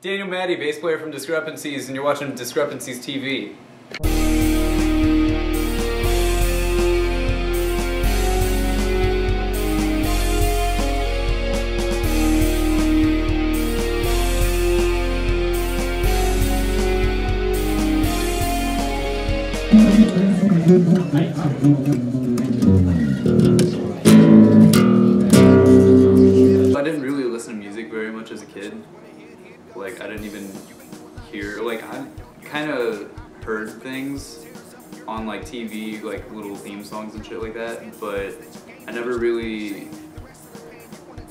Daniel Maddy, bass player from Discrepancies, and you're watching Discrepancies TV. I didn't really listen to music very much as a kid. Like, I didn't even hear, like, I kind of heard things on, like, TV, like, little theme songs and shit like that, but I never really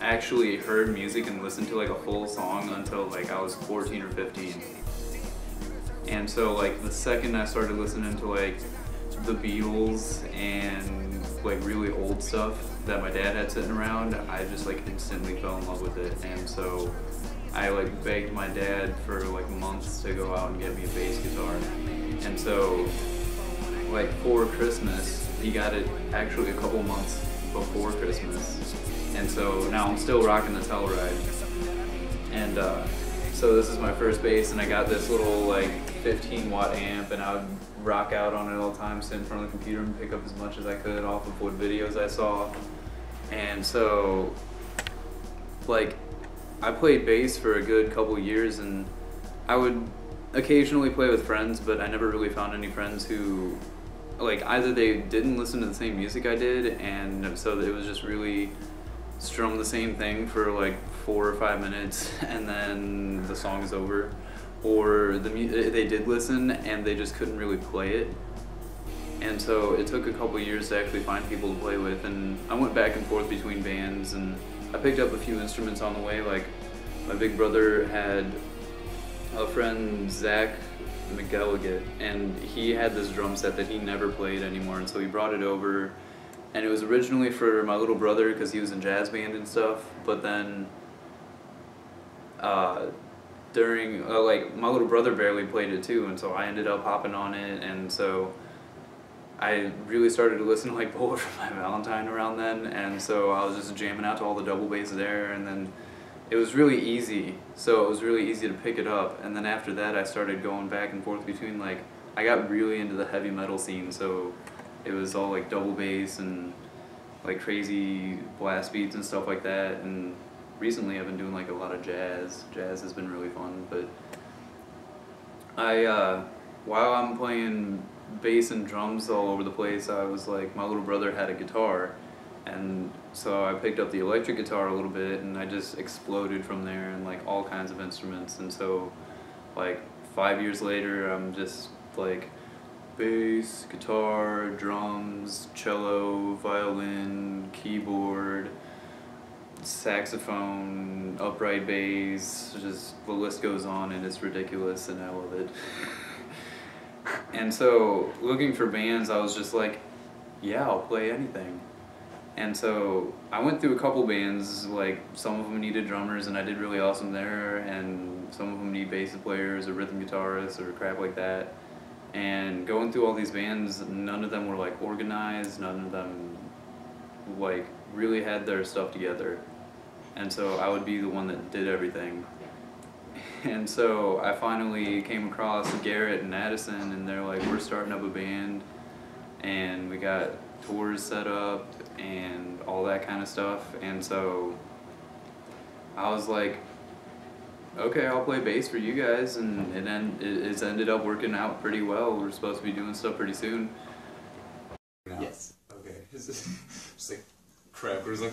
actually heard music and listened to, like, a full song until, like, I was 14 or 15. And so, like, the second I started listening to, like, the Beatles and, like, really old stuff that my dad had sitting around, I just, like, instantly fell in love with it. And so I, like, begged my dad for, like, months to go out and get me a bass guitar. And so, like, for Christmas, he got it actually a couple months before Christmas. And so now I'm still rocking the Telluride. And so this is my first bass, and I got this little, like, 15-watt amp, and I would rock out on it all the time, sit in front of the computer and pick up as much as I could off of what videos I saw. And so, like, I played bass for a good couple years, and I would occasionally play with friends, but I never really found any friends who, like, either they didn't listen to the same music I did, and so it was just really strum the same thing for like 4 or 5 minutes and then the song's over, or they did listen and they just couldn't really play it. And so it took a couple years to actually find people to play with, and I went back and forth between bands, and I picked up a few instruments on the way. Like, my big brother had a friend, Zach McGilligan, and he had this drum set that he never played anymore, and so he brought it over, and it was originally for my little brother because he was in jazz band and stuff, but then during, like, my little brother barely played it too, and so I ended up hopping on it, and so I really started to listen to, like, Bullet for My Valentine around then, and so I was just jamming out to all the double bass there, and then it was really easy, so it was really easy to pick it up. And then after that I started going back and forth between, like, I got really into the heavy metal scene, so it was all, like, double bass and, like, crazy blast beats and stuff like that. And recently I've been doing, like, a lot of jazz. Jazz has been really fun, but while I'm playing bass and drums all over the place, I was like, my little brother had a guitar, and so I picked up the electric guitar a little bit, and I just exploded from there, and, like, all kinds of instruments. And so, like, 5 years later, I'm just, like, bass, guitar, drums, cello, violin, keyboard, saxophone, upright bass, just the list goes on, and it's ridiculous, and I love it. And so, looking for bands, I was just like, yeah, I'll play anything. And so, I went through a couple bands, like, some of them needed drummers, and I did really awesome there, and some of them need bass players or rhythm guitarists or crap like that. And going through all these bands, none of them were, like, organized, none of them, like, really had their stuff together. And so I would be the one that did everything. And so I finally came across Garrett and Addison, and they're like, we're starting up a band, and we got tours set up and all that kind of stuff. And so I was like, okay, I'll play bass for you guys, and it's ended up working out pretty well. We're supposed to be doing stuff pretty soon. Yes. Okay. It's just like crap. It was like.